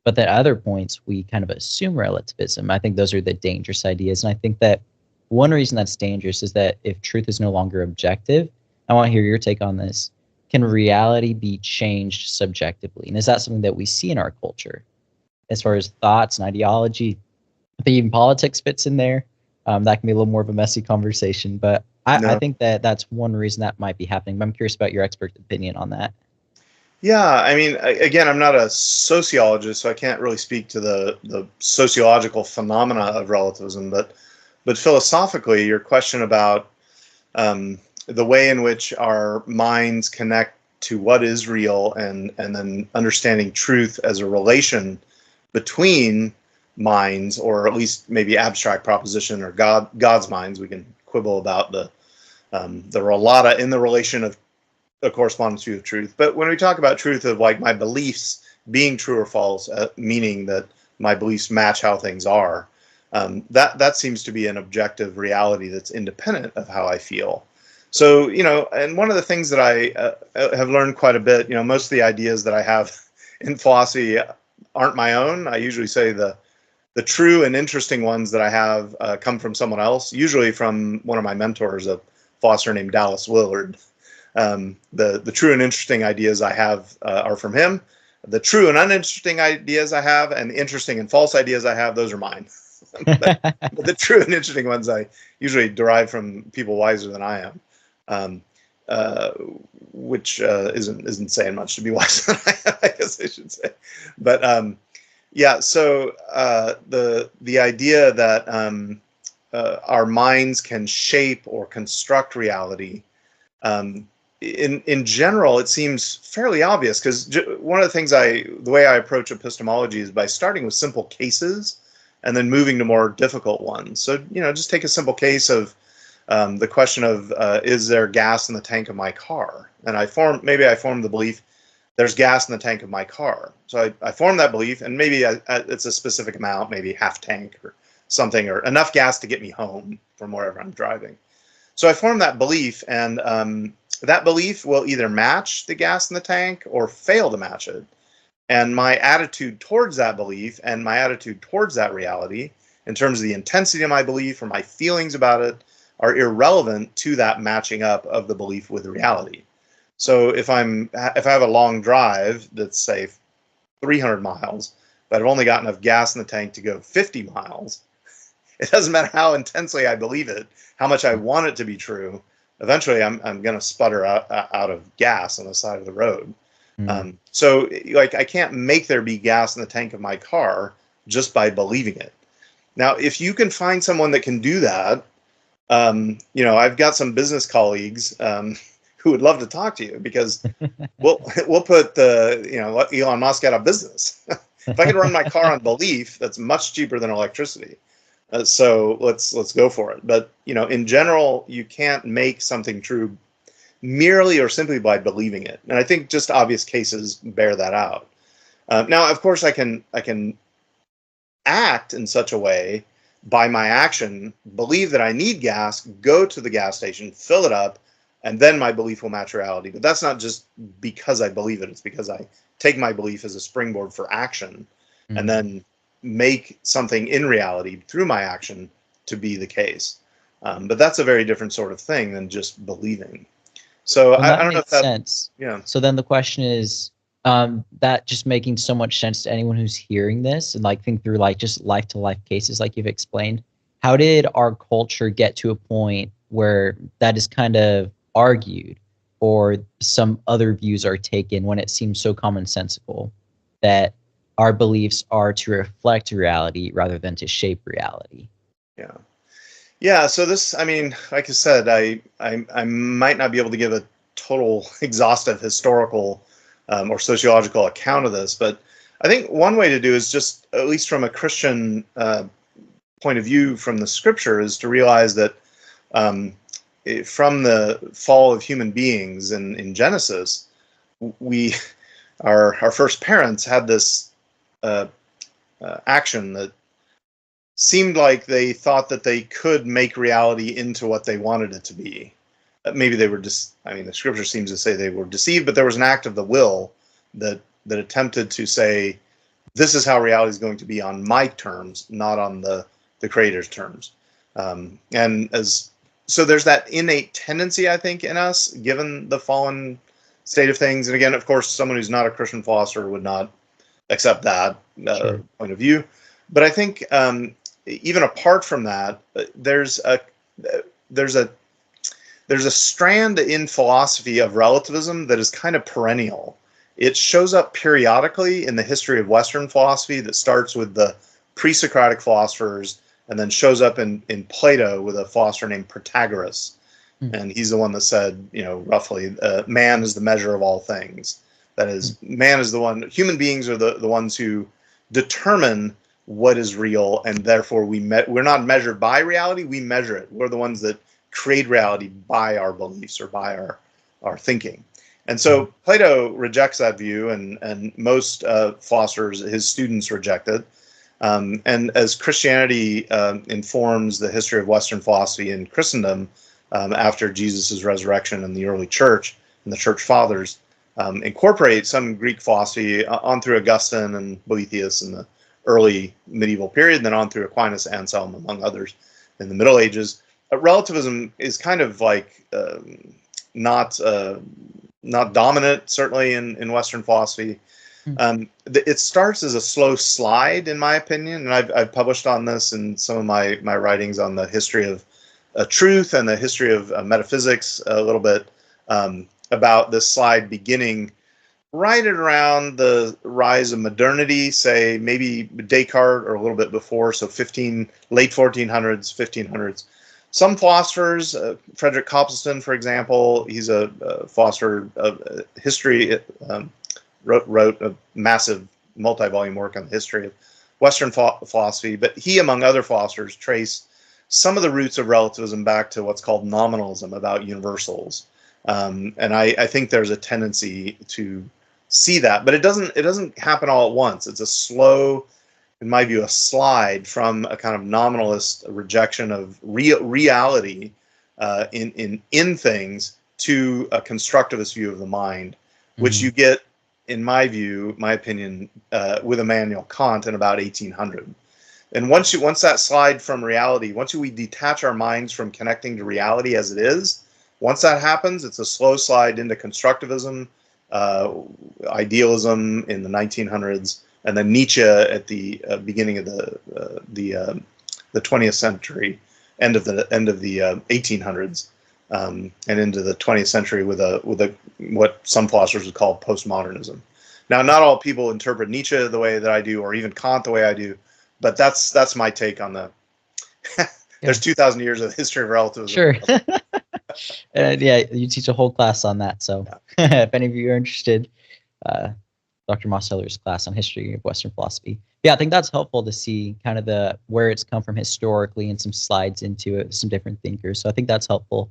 But at other points, we kind of assume relativism. I think those are the dangerous ideas. And I think that one reason that's dangerous is that if truth is no longer objective, I want to hear your take on this. Can reality be changed subjectively? And is that something that we see in our culture as far as thoughts and ideology? I think even politics fits in there. That can be a little more of a messy conversation, but I No. think that that's one reason that might be happening. But I'm curious about your expert opinion on that. Yeah, I mean, again, I'm not a sociologist, so I can't really speak to the sociological phenomena of relativism. But philosophically, your question about the way in which our minds connect to what is real, and then understanding truth as a relation between minds, or at least maybe abstract proposition, or God's minds. We can quibble about the relata in the relation of a correspondence view of truth. But when we talk about truth of like my beliefs being true or false, meaning that my beliefs match how things are, that seems to be an objective reality that's independent of how I feel. So, and one of the things that I have learned quite a bit, most of the ideas that I have in philosophy aren't my own. I usually say the true and interesting ones that I have come from someone else, usually from one of my mentors, a philosopher named Dallas Willard. The true and interesting ideas I have are from him. The true and uninteresting ideas I have, and the interesting and false ideas I have, those are mine. but the true and interesting ones I usually derive from people wiser than I am, which isn't saying much to be wiser than I am, I guess I should say. But yeah, so the idea that our minds can shape or construct reality. In general, it seems fairly obvious, because one of the things the way I approach epistemology is by starting with simple cases and then moving to more difficult ones. So, just take a simple case of the question of, is there gas in the tank of my car? And I form the belief there's gas in the tank of my car. So I form that belief, and maybe it's a specific amount, maybe half tank or something, or enough gas to get me home from wherever I'm driving. So I form that belief, and that belief will either match the gas in the tank or fail to match it. And my attitude towards that belief and my attitude towards that reality, in terms of the intensity of my belief or my feelings about it, are irrelevant to that matching up of the belief with reality. So if I have a long drive that's, say, 300 miles, but I've only got enough gas in the tank to go 50 miles, it doesn't matter how intensely I believe it, how much I want it to be true. Eventually, I'm going to sputter out of gas on the side of the road. So, like, I can't make there be gas in the tank of my car just by believing it. Now, if you can find someone that can do that, I've got some business colleagues who would love to talk to you, because we'll put Elon Musk out of business. If I can run my car on belief, that's much cheaper than electricity. So let's go for it. But in general, you can't make something true merely or simply by believing it. And I think just obvious cases bear that out. Now, of course, I can act in such a way, by my action, believe that I need gas, go to the gas station, fill it up, and then my belief will match reality. But that's not just because I believe it. It's because I take my belief as a springboard for action, and then make something in reality through my action to be the case. But that's a very different sort of thing than just believing. So Well, I don't know if makes that, sense. yeah. So then the question is, that just making so much sense to anyone who's hearing this and like think through like just life to life cases like you've explained. How did our culture get to a point where that is kind of argued, or some other views are taken, when it seems so commonsensical that our beliefs are to reflect reality rather than to shape reality? Yeah. Yeah. So this, I mean, like I said, I might not be able to give a total exhaustive historical or sociological account of this, but I think one way to do is just, at least from a Christian point of view from the scripture, is to realize that from the fall of human beings in Genesis, we, our first parents had this action that seemed like they thought that they could make reality into what they wanted it to be. Maybe they were just, I mean, the scripture seems to say they were deceived, but there was an act of the will that attempted to say, this is how reality is going to be on my terms, not on the creator's terms. And so there's that innate tendency, I think, in us, given the fallen state of things. And again, of course, someone who's not a Christian philosopher would not accept that Sure. point of view. But I think even apart from that, there's a strand in philosophy of relativism that is kind of perennial. It shows up periodically in the history of Western philosophy that starts with the pre-Socratic philosophers and then shows up in Plato with a philosopher named Protagoras. Mm. And he's the one that said, roughly, man is the measure of all things. That is, man is the one, human beings are the ones who determine what is real, and therefore we're not measured by reality, we measure it. We're the ones that create reality by our beliefs or by our thinking. And so Plato rejects that view, and most philosophers, his students, reject it. And as Christianity informs the history of Western philosophy in Christendom after Jesus' resurrection and the early church and the church fathers incorporate some Greek philosophy on through Augustine and Boethius in the early medieval period, and then on through Aquinas, Anselm, among others in the Middle Ages. Relativism is kind of like not dominant, certainly in Western philosophy. It starts as a slow slide, in my opinion, and I've published on this in some of my writings on the history of truth and the history of metaphysics a little bit, about this slide beginning right at around the rise of modernity, say maybe Descartes or a little bit before, so late 1400s, 1500s. Some philosophers, Frederick Copleston, for example, he's a philosopher of history, wrote a massive multi-volume work on the history of Western philosophy, but he, among other philosophers, traced some of the roots of relativism back to what's called nominalism, about universals. And I think there's a tendency to see that, but it doesn't happen all at once. It's a slow, in my view, a slide from a kind of nominalist rejection of reality in things to a constructivist view of the mind, which you get, in my view, my opinion, with Immanuel Kant in about 1800. And once that slide from reality, once we detach our minds from connecting to reality as it is, once that happens, it's a slow slide into constructivism, idealism in the 1900s, and then Nietzsche at the beginning of the 20th century, end of the 1800s, and into the 20th century with what some philosophers would call postmodernism. Now, not all people interpret Nietzsche the way that I do, or even Kant the way I do, but that's my take on the. There's 2,000 years of history of relativism. Sure. And yeah, you teach a whole class on that. So if any of you are interested, Dr. Mosteller's class on history of Western philosophy. Yeah, I think that's helpful to see kind of where it's come from historically and some slides into it, some different thinkers. So I think that's helpful.